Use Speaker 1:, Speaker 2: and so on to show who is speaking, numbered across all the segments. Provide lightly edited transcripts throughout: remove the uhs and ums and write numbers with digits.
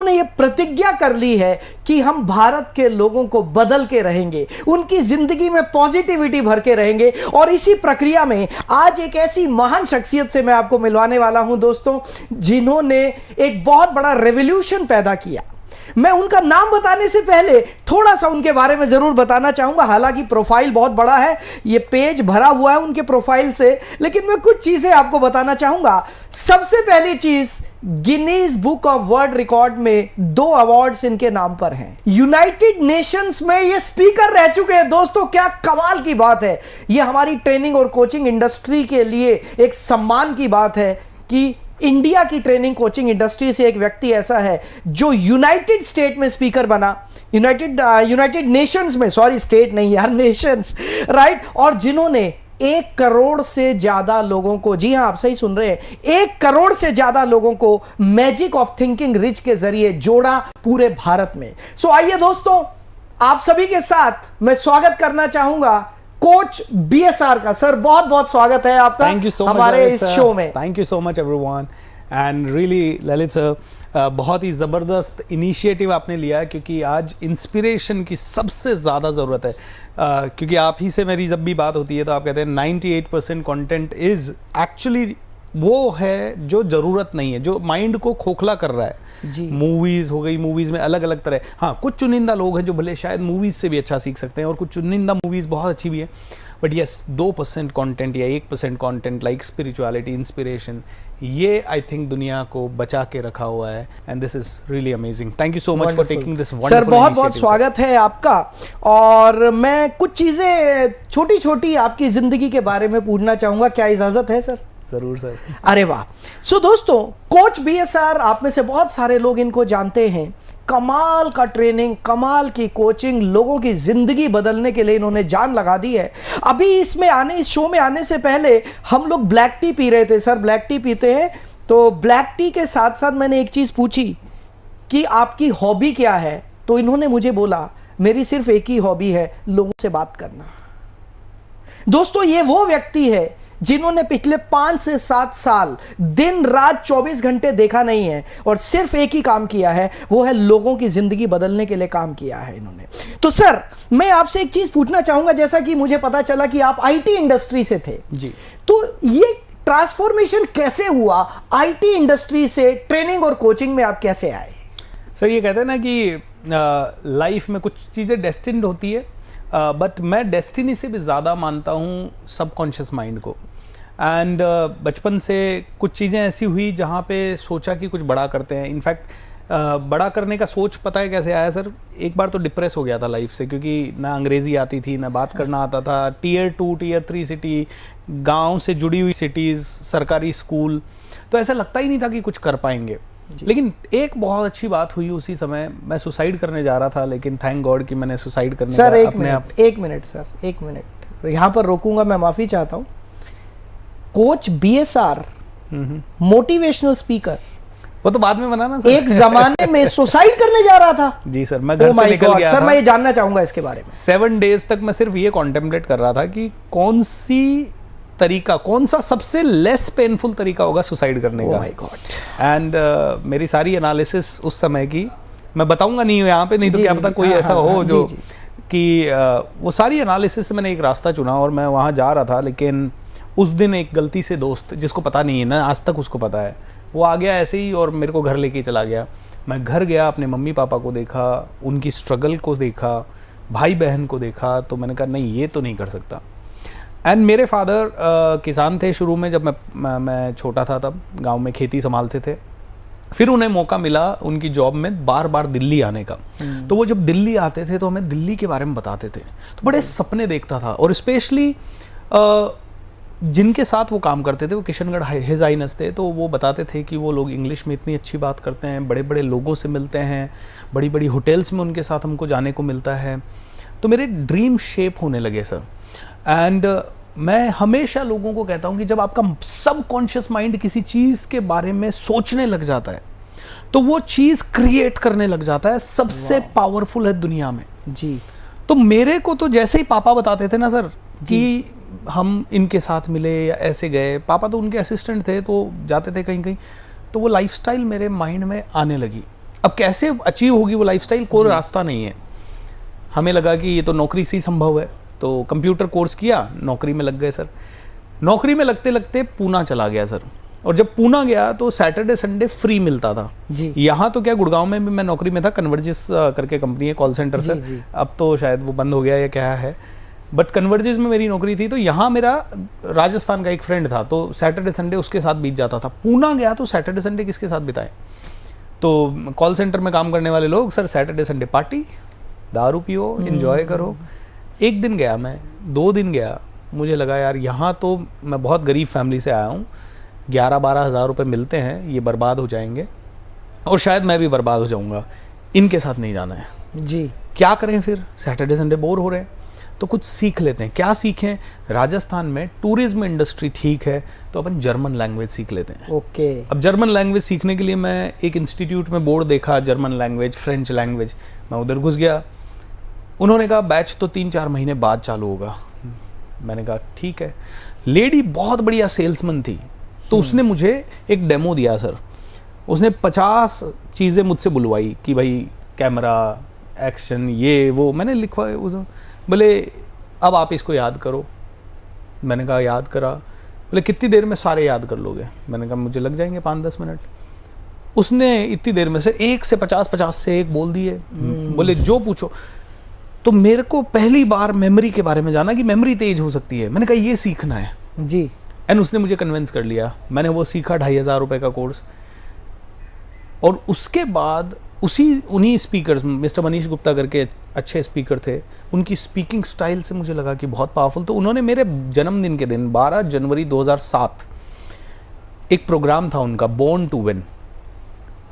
Speaker 1: जिन्होंने ये प्रतिज्ञा कर ली है कि हम भारत के लोगों को बदल के रहेंगे, उनकी जिंदगी में पॉजिटिविटी भर के रहेंगे। और इसी प्रक्रिया में आज एक ऐसी महान शख्सियत से मैं आपको मिलवाने वाला हूं दोस्तों, जिन्होंने एक बहुत बड़ा रेवोल्यूशन पैदा किया। मैं उनका नाम बताने से पहले थोड़ा सा उनके बारे में जरूर बताना चाहूंगा। हालांकि प्रोफाइल बहुत बड़ा है, ये पेज भरा हुआ है उनके प्रोफाइल से, लेकिन मैं कुछ चीजें आपको बताना चाहूंगा। सबसे पहली चीज, Guinness book of world record में 2 अवार्ड्स इनके नाम पर हैं। यूनाइटेड नेशंस में ये स्पीकर रह चुके हैं दोस्तों, क्या कमाल की बात है। ये हमारी ट्रेनिंग और कोचिंग इंडस्ट्री के लिए एक सम्मान की बात है कि इंडिया की ट्रेनिंग कोचिंग इंडस्ट्री से एक व्यक्ति ऐसा है जो यूनाइटेड स्टेट में स्पीकर बना, यूनाइटेड नेशंस में, सॉरी स्टेट नहीं यार, नेशंस, राइट। और जिन्होंने 1 करोड़ से ज्यादा लोगों को, जी हां आप सही सुन रहे हैं, 1 करोड़ से ज्यादा लोगों को मैजिक ऑफ थिंकिंग रिच के जरिए जोड़ा पूरे भारत में। सो आइए दोस्तों, आप सभी के साथ मैं स्वागत करना चाहूंगा कोच बीएसआर का। सर बहुत बहुत स्वागत है आपका हमारे इस शो में।
Speaker 2: Thank you so much everyone and really Lalit sir, बहुत ही ज़बरदस्त इनिशिएटिव आपने लिया है, क्योंकि आज इंस्पिरेशन की सबसे ज़्यादा ज़रूरत है। क्योंकि आप ही से मेरी जब भी बात होती है तो आप कहते हैं 98% कंटेंट इज़ एक्चुअली वो है जो ज़रूरत नहीं है, जो माइंड को खोखला कर रहा है।
Speaker 1: जी,
Speaker 2: मूवीज़ हो गई, मूवीज़ में अलग अलग तरह, हाँ कुछ चुनिंदा लोग हैं जो भले शायद मूवीज़ से भी अच्छा सीख सकते हैं और कुछ चुनिंदा मूवीज़ बहुत अच्छी भी है, बट यस 2% कंटेंट या 1% कंटेंट लाइक स्पिरिचुअलिटी, इंस्पिरेशन, ये आई थिंक दुनिया को बचा के रखा हुआ है and this is really amazing. Thank you so much for taking this wonderful
Speaker 1: sir, बहुत बहुत स्वागत है आपका। और मैं कुछ चीज़ें छोटी छोटी आपकी ज़िंदगी के बारे में पूछना चाहूँगा, क्या इजाज़त है सर?
Speaker 2: जरूर सर।
Speaker 1: अरे वाह। सो दोस्तों, कोच बीएसआर, आप में से बहुत सारे लोग इनको जानते हैं। कमाल का ट्रेनिंग, कमाल की कोचिंग, लोगों की जिंदगी बदलने के लिए इन्होंने जान लगा दी है। अभी इस शो में आने से पहले हम लोग ब्लैक टी पी रहे थे। सर ब्लैक टी पीते हैं, तो ब्लैक टी के साथ साथ मैंने एक चीज़ पूछी कि आपकी हॉबी क्या है, तो इन्होंने मुझे बोला मेरी सिर्फ एक ही हॉबी है, लोगों से बात करना। दोस्तों, ये वो व्यक्ति है जिन्होंने पिछले 5 से 7 साल दिन रात 24 घंटे देखा नहीं है और सिर्फ एक ही काम किया है, वो है लोगों की जिंदगी बदलने के लिए काम किया है इन्होंने। तो सर, मैं आपसे एक चीज पूछना चाहूंगा, जैसा कि मुझे पता चला कि आप आईटी इंडस्ट्री से थे
Speaker 2: जी,
Speaker 1: तो ये ट्रांसफॉर्मेशन कैसे हुआ? आईटी इंडस्ट्री से ट्रेनिंग और कोचिंग में आप कैसे आए?
Speaker 2: सर ये कहते हैं ना कि लाइफ में कुछ चीज़ें डेस्टिन्ड होती है, बट मैं डेस्टिनी से भी ज़्यादा मानता हूँ सबकॉन्शियस माइंड को। एंड बचपन से कुछ चीज़ें ऐसी हुई जहाँ पे सोचा कि कुछ बड़ा करते हैं। इनफैक्ट बड़ा करने का सोच पता है कैसे आया सर? एक बार तो डिप्रेस हो गया था लाइफ से, क्योंकि ना अंग्रेज़ी आती थी, ना बात करना आता था। Tier 2 Tier 3 सिटी, गांव से जुड़ी हुई सिटीज़, सरकारी स्कूल, तो ऐसा लगता ही नहीं था कि कुछ कर पाएंगे। लेकिन एक बहुत अच्छी बात हुई उसी समय, मैं सुसाइड करने जा रहा था, लेकिन थैंक गॉड कि मैंने सुसाइड करने
Speaker 1: सर
Speaker 2: का
Speaker 1: अपने आप। एक मिनट सर, एक मिनट यहाँ पर रोकूंगा, मैं माफ़ी चाहता हूँ। कोच बीएसआर मोटिवेशनल स्पीकर,
Speaker 2: वो तो बाद में बना ना सर।
Speaker 1: एक जमाने में सुसाइड करने जा रहा था।
Speaker 2: जी सर, मैं घर से निकल गया
Speaker 1: सर,
Speaker 2: था।
Speaker 1: मैं ये जानना चाहूंगा इसके बारे में।
Speaker 2: 7 डेज तक मैं सिर्फ ये कॉन्टेम्पलेट कर रहा था कि कौन सा सबसे लेस पेनफुल तरीका होगा सुसाइड करने का।
Speaker 1: My God.
Speaker 2: एंड मेरी सारी एनालिसिस उस समय की मैं बताऊंगा नहीं यहाँ पे, नहीं तो क्या पता कोई ऐसा हो जो कि वो सारी एनालिसिस से मैंने एक रास्ता चुना और मैं वहाँ जा रहा था। लेकिन उस दिन एक गलती से दोस्त, जिसको पता नहीं है ना आज तक, उसको पता है, वो आ गया ऐसे ही और मेरे को घर लेके चला गया। मैं घर गया, अपने मम्मी पापा को देखा, उनकी स्ट्रगल को देखा, भाई बहन को देखा, तो मैंने कहा नहीं ये तो नहीं कर सकता। एंड मेरे फादर किसान थे शुरू में, जब मैं छोटा था तब गांव में खेती संभालते थे। फिर उन्हें मौका मिला उनकी जॉब में बार बार दिल्ली आने का। तो वो जब दिल्ली आते थे तो हमें दिल्ली के बारे में बताते थे, तो बड़े सपने देखता था। और स्पेशली जिनके साथ वो काम करते थे वो किशनगढ़ हिज हाइनेस थे, तो वो बताते थे कि वो लोग इंग्लिश में इतनी अच्छी बात करते हैं, बड़े बड़े लोगों से मिलते हैं, बड़ी बड़ी होटल्स में उनके साथ हमको जाने को मिलता है। तो मेरे ड्रीम शेप होने लगे सर। एंड मैं हमेशा लोगों को कहता हूँ कि जब आपका सबकॉन्शियस माइंड किसी चीज़ के बारे में सोचने लग जाता है तो वो चीज़ क्रिएट करने लग जाता है। सबसे पावरफुल है दुनिया में
Speaker 1: जी।
Speaker 2: तो मेरे को तो जैसे ही पापा बताते थे ना सर कि हम इनके साथ मिले या ऐसे गए, पापा तो उनके असिस्टेंट थे तो जाते थे कहीं कहीं, तो वो लाइफस्टाइल मेरे माइंड में आने लगी। अब कैसे अचीव होगी वो लाइफस्टाइल, कोई रास्ता नहीं है। हमें लगा कि ये तो नौकरी से ही संभव है, तो कंप्यूटर कोर्स किया, नौकरी में लग गए सर। नौकरी में लगते लगते पूना चला गया सर, और जब पूना गया तो सैटरडे संडे फ्री मिलता था
Speaker 1: जी।
Speaker 2: यहाँ तो क्या, गुड़गांव में भी मैं नौकरी में था, कन्वर्जिस करके कंपनी है, कॉल सेंटर से, अब तो शायद वो बंद हो गया या क्या है, बट कन्वर्जिस में मेरी नौकरी थी। तो यहाँ मेरा राजस्थान का एक फ्रेंड था, तो सैटरडे संडे उसके साथ बीत जाता था। पूना गया तो सैटरडे संडे किसके साथ बिताए, तो कॉल सेंटर में काम करने वाले लोग, सर सैटरडे संडे पार्टी, दारू पियो, एंजॉय करो। एक दिन गया मैं, 2 दिन गया, मुझे लगा यार यहाँ तो मैं बहुत गरीब फैमिली से आया हूँ, 11-12 हज़ार रुपये मिलते हैं, ये बर्बाद हो जाएंगे और शायद मैं भी बर्बाद हो जाऊँगा, इनके साथ नहीं जाना है
Speaker 1: जी। क्या
Speaker 2: करें फिर, सैटरडे संडे बोर हो रहे हैं, तो कुछ सीख लेते हैं। क्या सीखें, राजस्थान में टूरिज्म इंडस्ट्री ठीक है, तो अपन जर्मन लैंग्वेज सीख लेते हैं।
Speaker 1: ओके।
Speaker 2: अब जर्मन लैंग्वेज सीखने के लिए मैं एक इंस्टीट्यूट में बोर्ड देखा, जर्मन लैंग्वेज, फ्रेंच लैंग्वेज, मैं उधर घुस गया। उन्होंने कहा बैच तो 3-4 महीने बाद चालू होगा। मैंने कहा ठीक है। लेडी बहुत बढ़िया सेल्समैन थी, तो उसने मुझे एक डेमो दिया सर। उसने 50 चीज़ें मुझसे बुलवाई कि भाई कैमरा, एक्शन, ये वो, मैंने लिखवाए। बोले अब आप इसको याद करो। मैंने कहा याद करा। बोले कितनी देर में सारे याद कर लोगे? मैंने कहा मुझे लग जाएंगे 5-10 मिनट। उसने इतनी देर में से 1 से 50 से 1 बोल दिए। बोले जो पूछो। तो मेरे को पहली बार मेमोरी के बारे में जाना कि मेमोरी तेज हो सकती है। मैंने कहा ये सीखना है
Speaker 1: जी।
Speaker 2: एंड उसने मुझे कन्विंस कर लिया। मैंने वो सीखा, 2500 रुपये का कोर्स। और उसके बाद उन्हीं स्पीकर्स, मिस्टर मनीष गुप्ता करके अच्छे स्पीकर थे, उनकी स्पीकिंग स्टाइल से मुझे लगा कि बहुत पावरफुल। तो उन्होंने मेरे जन्मदिन के दिन 12 जनवरी 2007 एक प्रोग्राम था उनका, बॉर्न टू विन।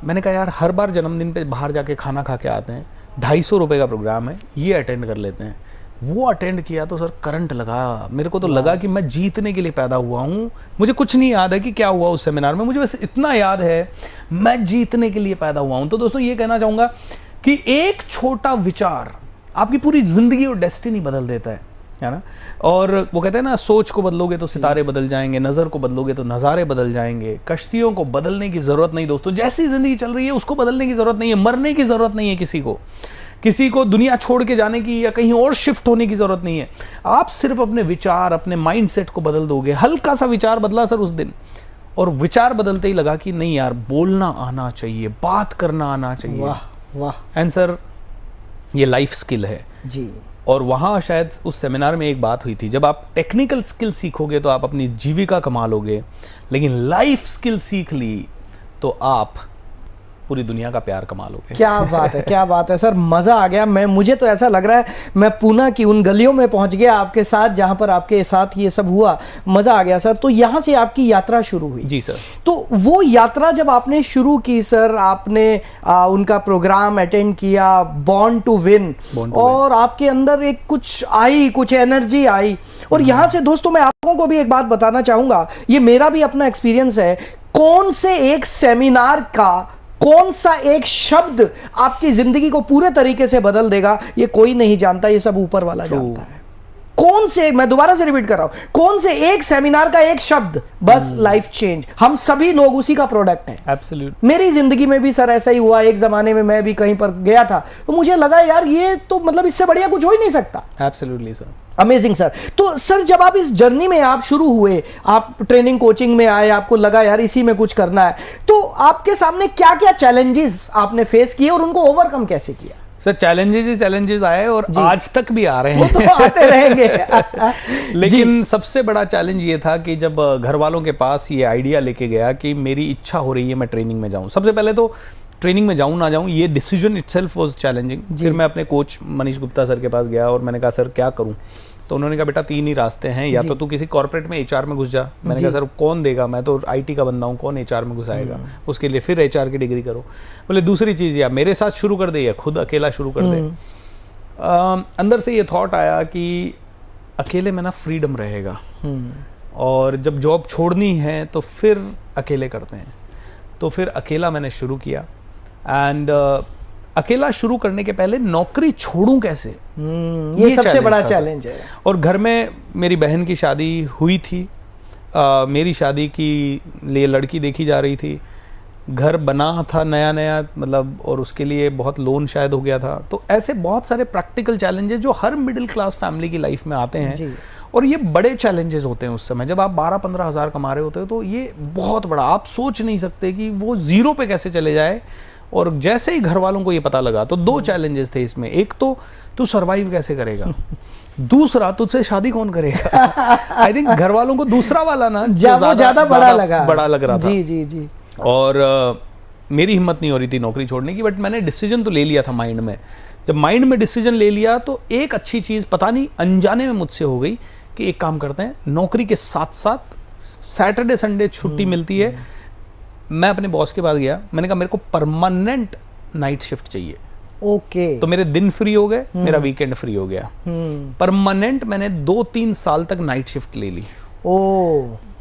Speaker 2: मैंने कहा यार हर बार जन्मदिन पे बाहर जाके खाना खा के आते हैं, 250 रुपये का प्रोग्राम है, ये अटेंड कर लेते हैं। वो अटेंड किया तो सर करंट लगा। मेरे को तो लगा कि मैं जीतने के लिए पैदा हुआ हूँ। मुझे कुछ नहीं याद है कि क्या हुआ उस सेमिनार में, मुझे बस इतना याद है मैं जीतने के लिए पैदा हुआ हूँ। तो दोस्तों ये कहना चाहूँगा कि एक छोटा विचार आपकी पूरी जिंदगी और डेस्टिनी बदल देता है ना। और वो कहते हैं ना, सोच को बदलोगे तो सितारे बदल जाएंगे, नज़र को बदलोगे तो नज़ारे बदल जाएंगे। कश्तियों को बदलने की ज़रूरत नहीं दोस्तों, जैसी ज़िंदगी चल रही है उसको बदलने की ज़रूरत नहीं है। मरने की ज़रूरत नहीं है किसी को दुनिया छोड़ के जाने की या कहीं और शिफ्ट होने की ज़रूरत नहीं है। आप सिर्फ अपने विचार, अपने माइंडसेट को बदल दोगे। हल्का सा विचार बदला सर उस दिन, और विचार बदलते ही लगा कि नहीं यार, बोलना आना चाहिए, बात करना आना चाहिए।
Speaker 1: वाह वाह।
Speaker 2: एंड सर ये लाइफ स्किल है
Speaker 1: जी।
Speaker 2: और वहाँ शायद उस सेमिनार में एक बात हुई थी, जब आप टेक्निकल स्किल सीखोगे तो आप अपनी जीविका कमा लोगे, लेकिन लाइफ स्किल सीख ली तो आप पूरी दुनिया का प्यार कमा लोगे।
Speaker 1: क्या बात है, क्या बात है सर, मज़ा आ गया। मुझे तो ऐसा लग रहा है मैं पूना की उन गलियों में पहुंच गया आपके साथ, जहां पर आपके साथ ये सब हुआ। मज़ा आ गया सर। तो यहाँ से आपकी यात्रा शुरू हुई।
Speaker 2: जी सर।
Speaker 1: तो वो यात्रा जब आपने शुरू की सर, आपने उनका प्रोग्राम अटेंड किया, बॉर्न टू विन, और आपके अंदर एक कुछ एनर्जी आई। और यहाँ से दोस्तों मैं आप लोगों को भी एक बात बताना चाहूँगा, ये मेरा भी अपना एक्सपीरियंस है। कौन से एक सेमिनार का कौन सा एक शब्द आपकी जिंदगी को पूरे तरीके से बदल देगा, ये कोई नहीं जानता, ये सब ऊपर वाला जानता है। कौन से, मैं दोबारा से रिपीट कर रहा हूं, कौन से एक सेमिनार का एक शब्द, बस लाइफ चेंज। हम सभी लोग उसी का प्रोडक्ट हैं।
Speaker 2: एब्सोल्यूट।
Speaker 1: मेरी जिंदगी में भी सर ऐसा ही हुआ। एक जमाने में मैं भी कहीं पर गया था तो मुझे लगा यार ये तो मतलब इससे बढ़िया कुछ हो ही नहीं सकता।
Speaker 2: Absolutely sir.
Speaker 1: Amazing sir. तो सर जब आप इस जर्नी में आप शुरू हुए, आप ट्रेनिंग कोचिंग में आए, आपको लगा यार इसी में कुछ करना है, तो आपके सामने क्या क्या चैलेंजेस आपने फेस किए और उनको ओवरकम कैसे किया?
Speaker 2: सर चैलेंजेस आए और आज तक भी आ रहे हैं।
Speaker 1: वो तो आते रहेंगे।
Speaker 2: लेकिन सबसे बड़ा चैलेंज ये था कि जब घर वालों के पास ये आइडिया लेके गया कि मेरी इच्छा हो रही है मैं ट्रेनिंग में जाऊं, सबसे पहले तो ट्रेनिंग में जाऊं ना जाऊं ये डिसीजन इटसेल्फ वाज चैलेंजिंग। फिर मैं अपने कोच मनीष गुप्ता सर के पास गया और मैंने कहा सर क्या करूं? तो उन्होंने कहा बेटा 3 ही रास्ते हैं, या तो तू किसी कॉर्पोरेट में HR में घुस जा। मैंने कहा सर कौन देगा, मैं तो IT का बंदा हूँ, कौन HR में घुसाएगा? उसके लिए फिर HR की डिग्री करो। बोले दूसरी चीज़ या मेरे साथ शुरू कर दे या खुद अकेला शुरू कर दे। अंदर से ये थॉट आया कि अकेले में ना फ्रीडम रहेगा, और जब जॉब छोड़नी है तो फिर अकेले करते हैं। तो फिर अकेला मैंने शुरू किया। एंड अकेला शुरू करने के पहले नौकरी छोड़ूं कैसे,
Speaker 1: ये सबसे बड़ा चैलेंज है।
Speaker 2: और घर में मेरी बहन की शादी हुई थी, मेरी शादी की लिए लड़की देखी जा रही थी। घर बना था नया नया, मतलब, और उसके लिए बहुत लोन शायद हो गया था। तो ऐसे बहुत सारे प्रैक्टिकल चैलेंजेस जो हर मिडिल क्लास फैमिली की लाइफ में आते हैं, और ये बड़े चैलेंजेस होते हैं उस समय। जब आप 12-15 हज़ार कमा रहे होते हो तो ये बहुत बड़ा, आप सोच नहीं सकते कि वो जीरो पे कैसे चले जाए। और जैसे ही घर वालों को ये पता लगा तो 2 चैलेंजेस थे इसमें। एक तो तू सरवाइव कैसे करेगा, दूसरा तुझसे शादी कौन करेगा। आई थिंक घर वालों को दूसरा वाला ना
Speaker 1: ज्यादा बड़ा
Speaker 2: लग रहा था।
Speaker 1: जी।
Speaker 2: और मेरी हिम्मत नहीं हो रही थी नौकरी छोड़ने की, बट मैंने डिसीजन तो ले लिया था माइंड में। जब माइंड में डिसीजन ले लिया तो एक अच्छी चीज़ पता नहीं अनजाने में मुझसे हो गई कि एक काम करते हैं, नौकरी के साथ साथ सैटरडे संडे छुट्टी मिलती है। मैं अपने बॉस के पास गया, मैंने कहा मेरे को परमानेंट नाइट शिफ्ट चाहिए।
Speaker 1: ओके।
Speaker 2: तो मेरे दिन फ्री हो गए, मेरा वीकेंड फ्री हो गया। परमानेंट मैंने 2-3 साल तक नाइट शिफ्ट ले ली।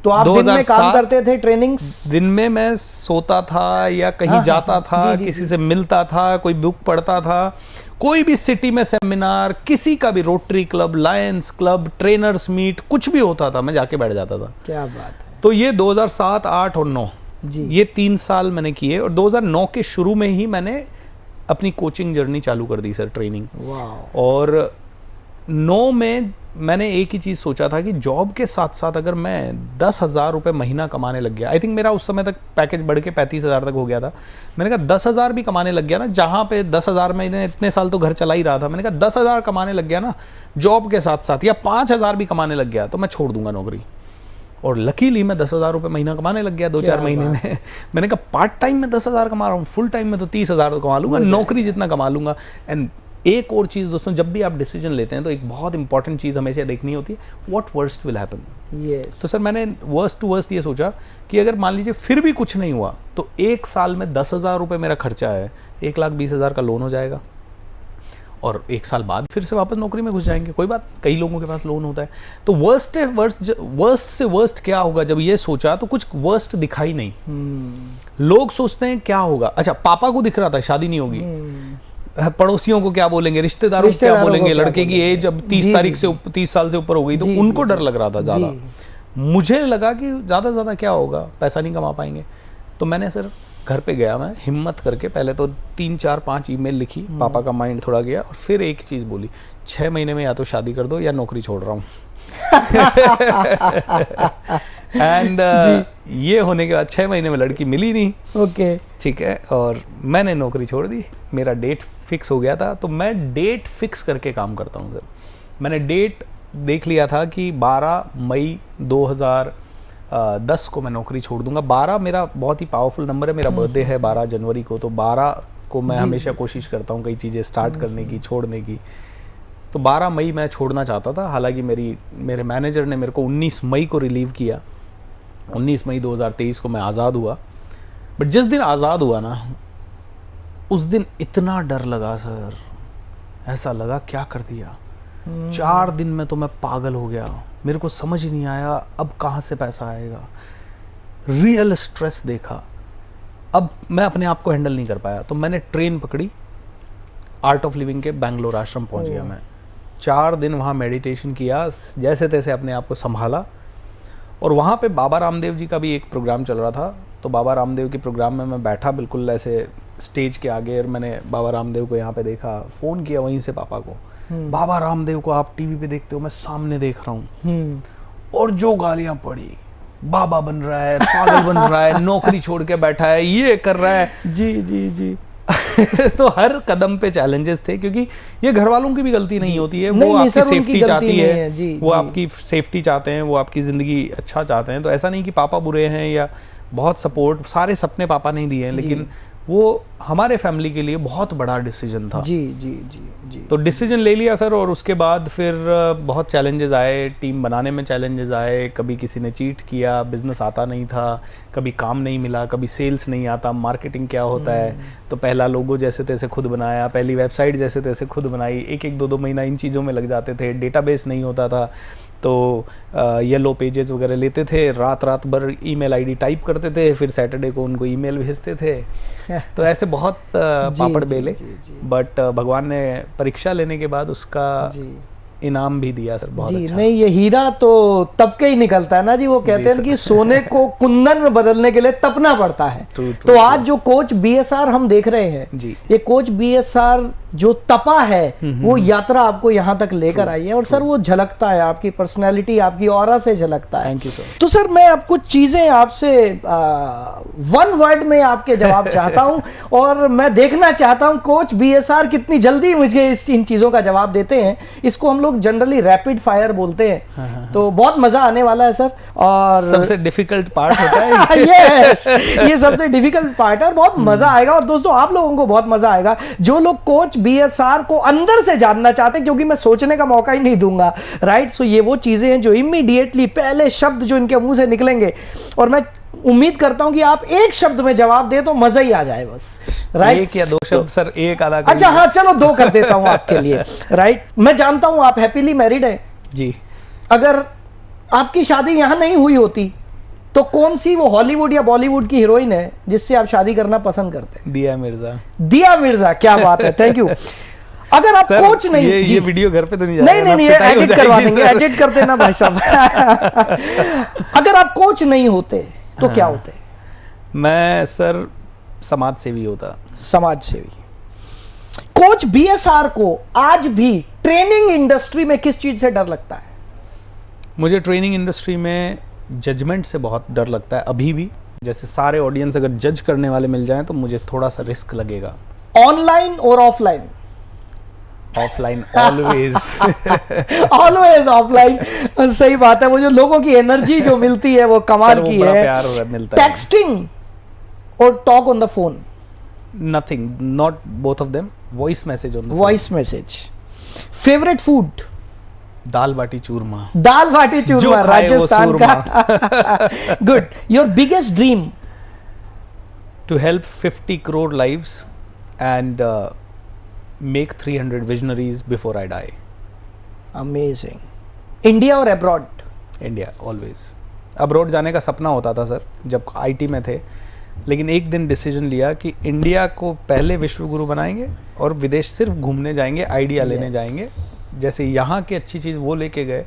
Speaker 1: तो आप दिन में काम करते थे, ट्रेनिंग्स?
Speaker 2: दिन में मैं सोता था या कहीं जाता था, किसी से मिलता था, कोई बुक पढ़ता था, कोई भी सिटी में सेमिनार, किसी का भी rotary club, lions club, trainers meet, कुछ भी होता था मैं जाके बैठ जाता था।
Speaker 1: क्या बात है।
Speaker 2: तो ये 2007, 8 और 9 ये 3 साल मैंने किए। और 2009 के शुरू में ही मैंने अपनी कोचिंग जर्नी चालू कर दी सर, ट्रेनिंग। और 9 में मैंने एक ही चीज़ सोचा था कि जॉब के साथ साथ अगर मैं 10,000 रुपये महीना कमाने लग गया, आई थिंक मेरा उस समय तक पैकेज बढ़ के 35,000 तक हो गया था। मैंने कहा 10,000 भी कमाने लग गया ना, जहाँ पे 10,000 में इतने साल तो घर चला ही रहा था, मैंने कहा 10,000 कमाने लग गया ना जॉब के साथ साथ, या 5,000 भी कमाने लग गया तो मैं छोड़ दूंगा नौकरी। और लकीली मैं 10,000 रुपये महीना कमाने लग गया 2-4 महीने में। मैंने कहा पार्ट टाइम में 10,000 कमा रहा हूँ, फुल टाइम में तो 30,000 तो कमा लूंगा, नौकरी जितना कमा लूंगा। एंड एक और चीज़ दोस्तों, जब भी आप डिसीजन लेते हैं तो एक बहुत इंपॉर्टेंट चीज़ हमेशा देखनी होती है, व्हाट वर्स्ट विल हैपन। तो सर मैंने वर्स्ट टू वर्स्ट ये सोचा कि अगर मान लीजिए फिर भी कुछ नहीं हुआ तो 1 साल में 10,000 रुपये मेरा खर्चा है, 1,20,000 का लोन हो जाएगा, और 1 साल बाद फिर से वापस नौकरी में घुस जाएंगे, कोई बात, कई लोगों के पास लोन होता है। तो वर्स्ट से वर्स्ट क्या होगा, जब ये सोचा तो कुछ वर्स्ट दिखा ही नहीं। लोग सोचते हैं क्या होगा, अच्छा पापा को दिख रहा था शादी नहीं होगी, पड़ोसियों को क्या बोलेंगे, रिश्तेदारों को क्या बोलेंगे, लड़के की एज अब 30 साल से ऊपर हो गई, तो उनको डर लग रहा था ज़्यादा। मुझे लगा कि ज़्यादा से ज़्यादा क्या होगा, पैसा नहीं कमा पाएंगे। तो मैंने सर घर पे गया, मैं हिम्मत करके पहले तो 3-4-5 ईमेल लिखी, पापा का माइंड थोड़ा गया, और फिर एक चीज़ बोली, 6 महीने में या तो शादी कर दो या नौकरी छोड़ रहा हूँ। एंड ये होने के बाद 6 महीने में लड़की मिली नहीं।
Speaker 1: ओके
Speaker 2: ठीक है, और मैंने नौकरी छोड़ दी, मेरा डेट फिक्स हो गया था। तो मैं डेट फिक्स करके काम करता हूँ सर। मैंने डेट देख लिया था कि 12 मई 2010 को मैं नौकरी छोड़ दूंगा। 12 मेरा बहुत ही पावरफुल नंबर है, मेरा बर्थडे है 12 जनवरी को, तो 12 को मैं हमेशा कोशिश करता हूँ कई चीज़ें स्टार्ट करने की, छोड़ने की। तो 12 मई मैं छोड़ना चाहता था, हालांकि मेरे मैनेजर ने मेरे को 19 मई को रिलीव किया। 19 मई 2023 को मैं आज़ाद हुआ। बट जिस दिन आज़ाद हुआ ना, उस दिन इतना डर लगा सर, ऐसा लगा क्या कर दिया। 4 दिन में तो मैं पागल हो गया, मेरे को समझ ही नहीं आया अब कहाँ से पैसा आएगा। रियल स्ट्रेस देखा, अब मैं अपने आप को हैंडल नहीं कर पाया। तो मैंने ट्रेन पकड़ी, आर्ट ऑफ लिविंग के बैंगलोर आश्रम पहुंच गया मैं। 4 दिन वहाँ मेडिटेशन किया, जैसे तैसे अपने आप को संभाला। और वहाँ पे बाबा रामदेव जी का भी एक प्रोग्राम चल रहा था। तो बाबा रामदेव के प्रोग्राम में मैं बैठा बिल्कुल ऐसे स्टेज के आगे, और मैंने बाबा रामदेव को यहाँ पे देखा, फ़ोन किया वहीं से पापा को, बाबा रामदेव को आप टीवी पे देखते हो, मैं सामने देख रहा हूँ। और जो गालियाँ पड़ी, बाबा बन रहा है, पागल बन रहा है, नौकरी छोड़ के बैठा है, ये कर रहा है, जी। तो हर कदम पे चैलेंजेस थे, क्योंकि ये घर वालों की भी गलती नहीं होती है, वो आपकी सेफ्टी चाहती है, वो आपकी सेफ्टी चाहते हैं, वो आपकी ज़िंदगी अच्छा चाहते हैं। तो ऐसा नहीं कि पापा बुरे हैं या बहुत सपोर्ट, सारे सपने पापा नहीं दिए हैं, लेकिन वो हमारे फैमिली के लिए बहुत बड़ा डिसीजन था। जी। तो डिसीजन ले लिया सर, और उसके बाद फिर बहुत चैलेंजेस आए, टीम बनाने में चैलेंजेस आए। कभी किसी ने चीट किया, बिजनेस आता नहीं था, कभी काम नहीं मिला, कभी सेल्स नहीं आता, मार्केटिंग क्या होता है। तो पहला लोगो जैसे तैसे खुद बनाया, पहली वेबसाइट जैसे तैसे खुद बनाई, 1-2 महीना इन चीज़ों में लग जाते थे। डेटाबेस नहीं होता था, तो येलो पेजेस वगैरह लेते थे, रात भर ईमेल आईडी टाइप करते थे, फिर सैटरडे को उनको ईमेल भेजते थे। तो ऐसे बहुत पापड़ बेले, बट भगवान ने परीक्षा लेने के बाद उसका इनाम भी दिया सर, बहुत
Speaker 1: जी।
Speaker 2: अच्छा।
Speaker 1: नहीं, ये हीरा तो तबके ही निकलता है ना जी, वो कहते हैं कि सोने को कुंदन में बदलने के लिए तपना पड़ता है। तो आज जो कोच बीएसआर हम देख रहे हैं
Speaker 2: जी,
Speaker 1: ये कोच बीएसआर जो तपा है वो यात्रा आपको यहाँ तक लेकर आई है, और सर वो झलकता है, आपकी पर्सनैलिटी आपकी ऑरा से झलकता है।
Speaker 2: Thank you sir.
Speaker 1: तो सर मैं अब कुछ चीजें आपसे वन वर्ड में आपके जवाब चाहता हूं, और मैं देखना चाहता हूं कोच बीएसआर कितनी जल्दी मुझे इन चीजों का जवाब देते हैं। इसको हम लोग जनरली रैपिड फायर बोलते हैं। तो बहुत मजा आने वाला है सर। और
Speaker 2: सबसे डिफिकल्ट पार्ट होता है
Speaker 1: यस, ये सबसे डिफिकल्ट पार्ट है और बहुत मजा आएगा। और दोस्तों आप लोगों को बहुत मजा आएगा जो लोग कोच बीएसआर को अंदर से जानना चाहते हैं, क्योंकि मैं सोचने का मौका ही नहीं दूंगा, राइट। सो ये वो चीजें हैं जो इमीडिएटली पहले शब्द जो इनके मुंह से निकलेंगे, और मैं उम्मीद करता हूं कि आप एक शब्द में जवाब दे तो मजा ही आ जाए बस, राइट।
Speaker 2: एक या दो शब्द सर, एक आधा।
Speaker 1: अच्छा हाँ, चलो 2 कर देता हूं आपके लिए, राइट। मैं जानता हूं आप हैप्पीली मैरिड हैं
Speaker 2: जी।
Speaker 1: अगर आपकी शादी यहां नहीं हुई होती तो कौन सी वो हॉलीवुड या बॉलीवुड की हीरोइन है जिससे आप शादी करना पसंद करते हैं?
Speaker 2: दिया मिर्जा।
Speaker 1: दिया मिर्जा, क्या बात है, थैंक यू। अगर आप कोच नहीं,
Speaker 2: ये वीडियो घर पे तो नहीं
Speaker 1: जाएगा? नहीं, एडिट करवा देंगे, एडिट कर देना भाई साहब। अगर आप कोच नहीं होते तो क्या होते?
Speaker 2: मैं सर समाज सेवी होता।
Speaker 1: समाज सेवी। कोच बीएसआर को आज भी ट्रेनिंग इंडस्ट्री में किस चीज से डर लगता है?
Speaker 2: मुझे ट्रेनिंग इंडस्ट्री में जजमेंट से बहुत डर लगता है अभी भी। जैसे सारे ऑडियंस अगर जज करने वाले मिल जाएं तो मुझे थोड़ा सा रिस्क लगेगा।
Speaker 1: ऑनलाइन और offline?
Speaker 2: Offline always.
Speaker 1: Always offline, सही बात है। वो जो लोगों की एनर्जी जो मिलती है वो कमाल की है।
Speaker 2: प्यार मिलता है।
Speaker 1: टेक्सटिंग और talk on the phone?
Speaker 2: Nothing, not both of them. Voice message on the
Speaker 1: voice message. Favourite food?
Speaker 2: Dal bati churma.
Speaker 1: Dal bati churma Rajasthan का। Good. Your biggest dream?
Speaker 2: To help 50 crore lives and make 300 visionaries before I die.
Speaker 1: Amazing. India और abroad?
Speaker 2: India always. Abroad जाने का सपना होता था sir जब IT में थे, लेकिन एक दिन डिसीजन लिया कि इंडिया को पहले विश्व गुरु बनाएंगे और विदेश सिर्फ घूमने जाएंगे, आइडिया लेने जाएंगे। जैसे यहाँ की अच्छी चीज़ वो लेके गए,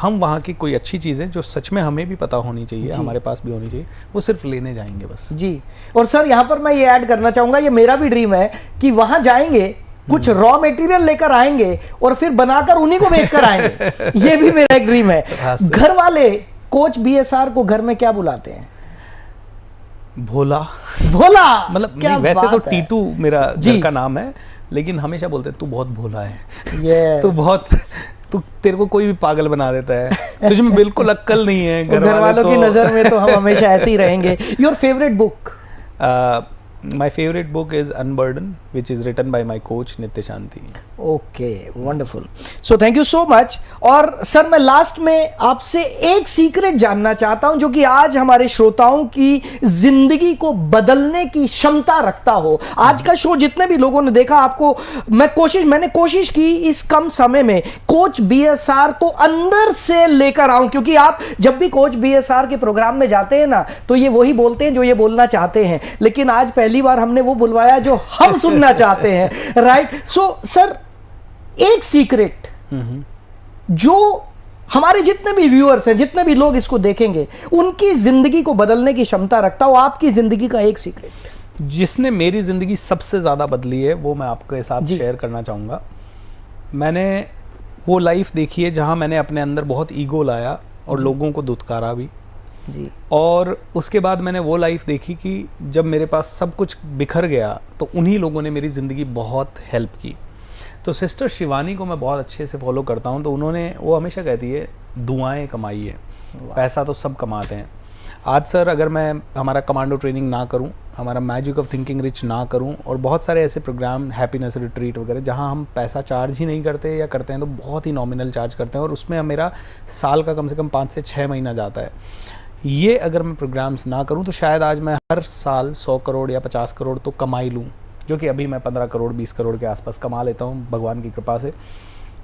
Speaker 2: हम वहाँ की कोई अच्छी चीज़ें जो सच में हमें भी पता होनी चाहिए, हमारे पास भी होनी चाहिए, वो सिर्फ लेने जाएंगे बस।
Speaker 1: जी। और सर यहाँ पर मैं ये ऐड करना चाहूँगा, ये मेरा भी ड्रीम है कि वहाँ जाएंगे, कुछ रॉ मटेरियल लेकर आएंगे और फिर बनाकर उन्हीं को बेचकर आएंगे। ये भी मेरा एक ड्रीम है। घर वाले कोच बीएसआर को घर में क्या बुलाते हैं?
Speaker 2: भोला।
Speaker 1: भोला
Speaker 2: मतलब क्या वैसे तो टीटू मेरा घर का नाम है, लेकिन हमेशा बोलते हैं तू बहुत भोला है।
Speaker 1: yes.
Speaker 2: तू तेरे को कोई भी पागल बना देता है, तुझे में बिल्कुल अक्ल नहीं है।
Speaker 1: घर वालों की नजर में तो हम हमेशा ऐसे ही रहेंगे। Your favourite book?
Speaker 2: My favorite book is Unburden, which is written by my coach Nitya Shanti.
Speaker 1: Okay, wonderful. So thank you so much. और सर मैं लास्ट में आपसे एक सीक्रेट जानना चाहता हूं जो कि आज हमारे श्रोताओं की जिंदगी को बदलने की क्षमता रखता हो। आज का शो जितने भी लोगों ने देखा, आपको मैंने कोशिश की इस कम समय में कोच बीएसआर को अंदर से लेकर आऊं, क्योंकि आप जब भी कोच बीएसआर के प्रोग्राम में जाते हैं ना तो ये वही बोलते हैं जो ये बोलना चाहते हैं, लेकिन आज पहली बार हमने वो बुलवाया जो हम सुनना चाहते हैं, राइट। सो सर एक सीक्रेट जो हमारे जितने भी व्यूअर्स हैं, जितने भी लोग इसको देखेंगे, उनकी जिंदगी को बदलने की क्षमता रखता हो, आपकी जिंदगी का एक सीक्रेट
Speaker 2: जिसने मेरी जिंदगी सबसे ज्यादा बदली है, वो मैं आपके साथ शेयर करना चाहूंगा। मैंने वो लाइफ देखी है जहां मैंने अपने अंदर बहुत ईगो लाया और लोगों को दुत्कारा भी
Speaker 1: जी।
Speaker 2: और उसके बाद मैंने वो लाइफ देखी कि जब मेरे पास सब कुछ बिखर गया तो उन्हीं लोगों ने मेरी ज़िंदगी बहुत हेल्प की। तो सिस्टर शिवानी को मैं बहुत अच्छे से फॉलो करता हूँ, तो वो हमेशा कहती है दुआएं कमाइए, पैसा तो सब कमाते हैं। आज सर अगर मैं हमारा कमांडो ट्रेनिंग ना करूं, हमारा मैजिक ऑफ थिंकिंग रिच ना करूं, और बहुत सारे ऐसे प्रोग्राम, हैप्पीनेस रिट्रीट वगैरह, जहां हम पैसा चार्ज ही नहीं करते या करते हैं तो बहुत ही नॉमिनल चार्ज करते हैं, और उसमें मेरा साल का कम से कम 5 से 6 महीना जाता है। ये अगर मैं प्रोग्राम्स ना करूं तो शायद आज मैं हर साल 100 करोड़ या 50 करोड़ तो कमा ही लूँ, जो कि अभी मैं 15 करोड़ 20 करोड़ के आसपास कमा लेता हूँ भगवान की कृपा से।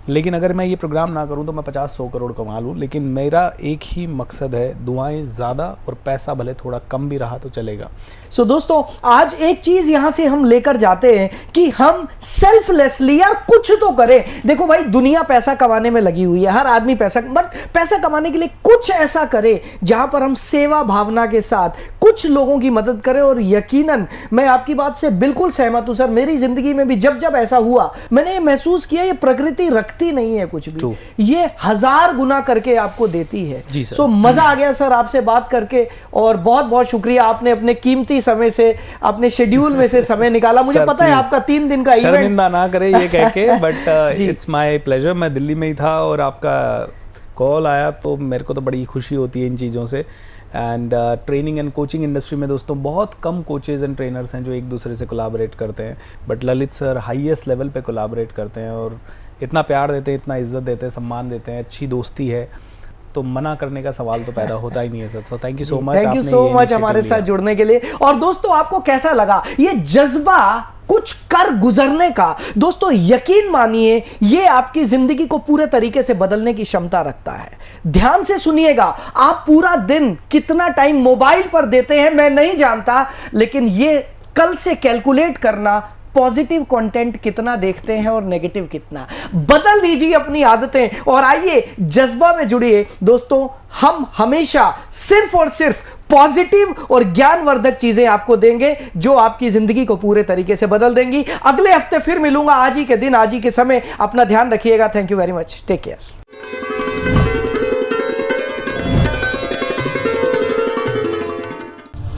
Speaker 2: लेकिन अगर मैं ये प्रोग्राम ना करूं तो मैं 50-100 करोड़ कमा लूं, लेकिन मेरा एक ही मकसद है, दुआएं ज़्यादा और पैसा भले थोड़ा कम भी रहा तो चलेगा।
Speaker 1: सो दोस्तों, आज एक चीज यहां से हम लेकर जाते हैं कि हम सेल्फलेसली यार कुछ तो करें। देखो भाई, दुनिया पैसा कमाने में लगी हुई है, हर आदमी पैसा, बट पैसा कमाने के लिए कुछ ऐसा करे जहां पर हम सेवा भावना के साथ कुछ लोगों की मदद करें। और यकीनन मैं आपकी बात से बिल्कुल सहमत हूं सर। मेरी जिंदगी में भी जब जब ऐसा हुआ, मैंने ये महसूस किया ये प्रकृति रखती नहीं है कुछ भी, ये 1000 गुना करके आपको देती है। सो मजा आ गया सर आपसे बात करके, और बहुत बहुत शुक्रिया, आपने अपने कीमती समय से, अपने शेड्यूल में से समय निकाला। मुझे पता है आपका 3 दिन का इवेंट,
Speaker 2: शर्मिंदा ना करे ये कह के, बट इट्स माय प्लेजर। मैं दिल्ली में ही था और आपका कॉल आया तो मेरे को तो बड़ी खुशी होती है इन चीज़ों से। And training and coaching industry में दोस्तों बहुत कम कोचेज एंड ट्रेनर्स हैं जो एक दूसरे से कोलैबोरेट करते हैं, but Lalit sir highest level पे कोलैबोरेट करते हैं और इतना प्यार देते हैं, इतना इज्जत देते हैं, सम्मान देते हैं, अच्छी दोस्ती है, तो मना करने का सवाल तो पैदा होता ही नहीं है sir. So thank you so much,
Speaker 1: thank you so much हमारे साथ जुड़ने के लिए। और दोस्तों, आपको कैसा लगा ये जज्बा कुछ कर गुजरने का? दोस्तों यकीन मानिए, ये आपकी जिंदगी को पूरे तरीके से बदलने की क्षमता रखता है। ध्यान से सुनिएगा, आप पूरा दिन कितना टाइम मोबाइल पर देते हैं मैं नहीं जानता, लेकिन ये कल से कैलकुलेट करना, पॉजिटिव कंटेंट कितना देखते हैं और नेगेटिव कितना, बदल दीजिए अपनी आदतें और आइए जज्बा में जुड़िए। दोस्तों, हम हमेशा सिर्फ और सिर्फ पॉजिटिव और ज्ञानवर्धक चीजें आपको देंगे जो आपकी जिंदगी को पूरे तरीके से बदल देंगी। अगले हफ्ते फिर मिलूंगा आज ही के दिन, आज ही के समय। अपना ध्यान रखिएगा। Thank you very much, take care.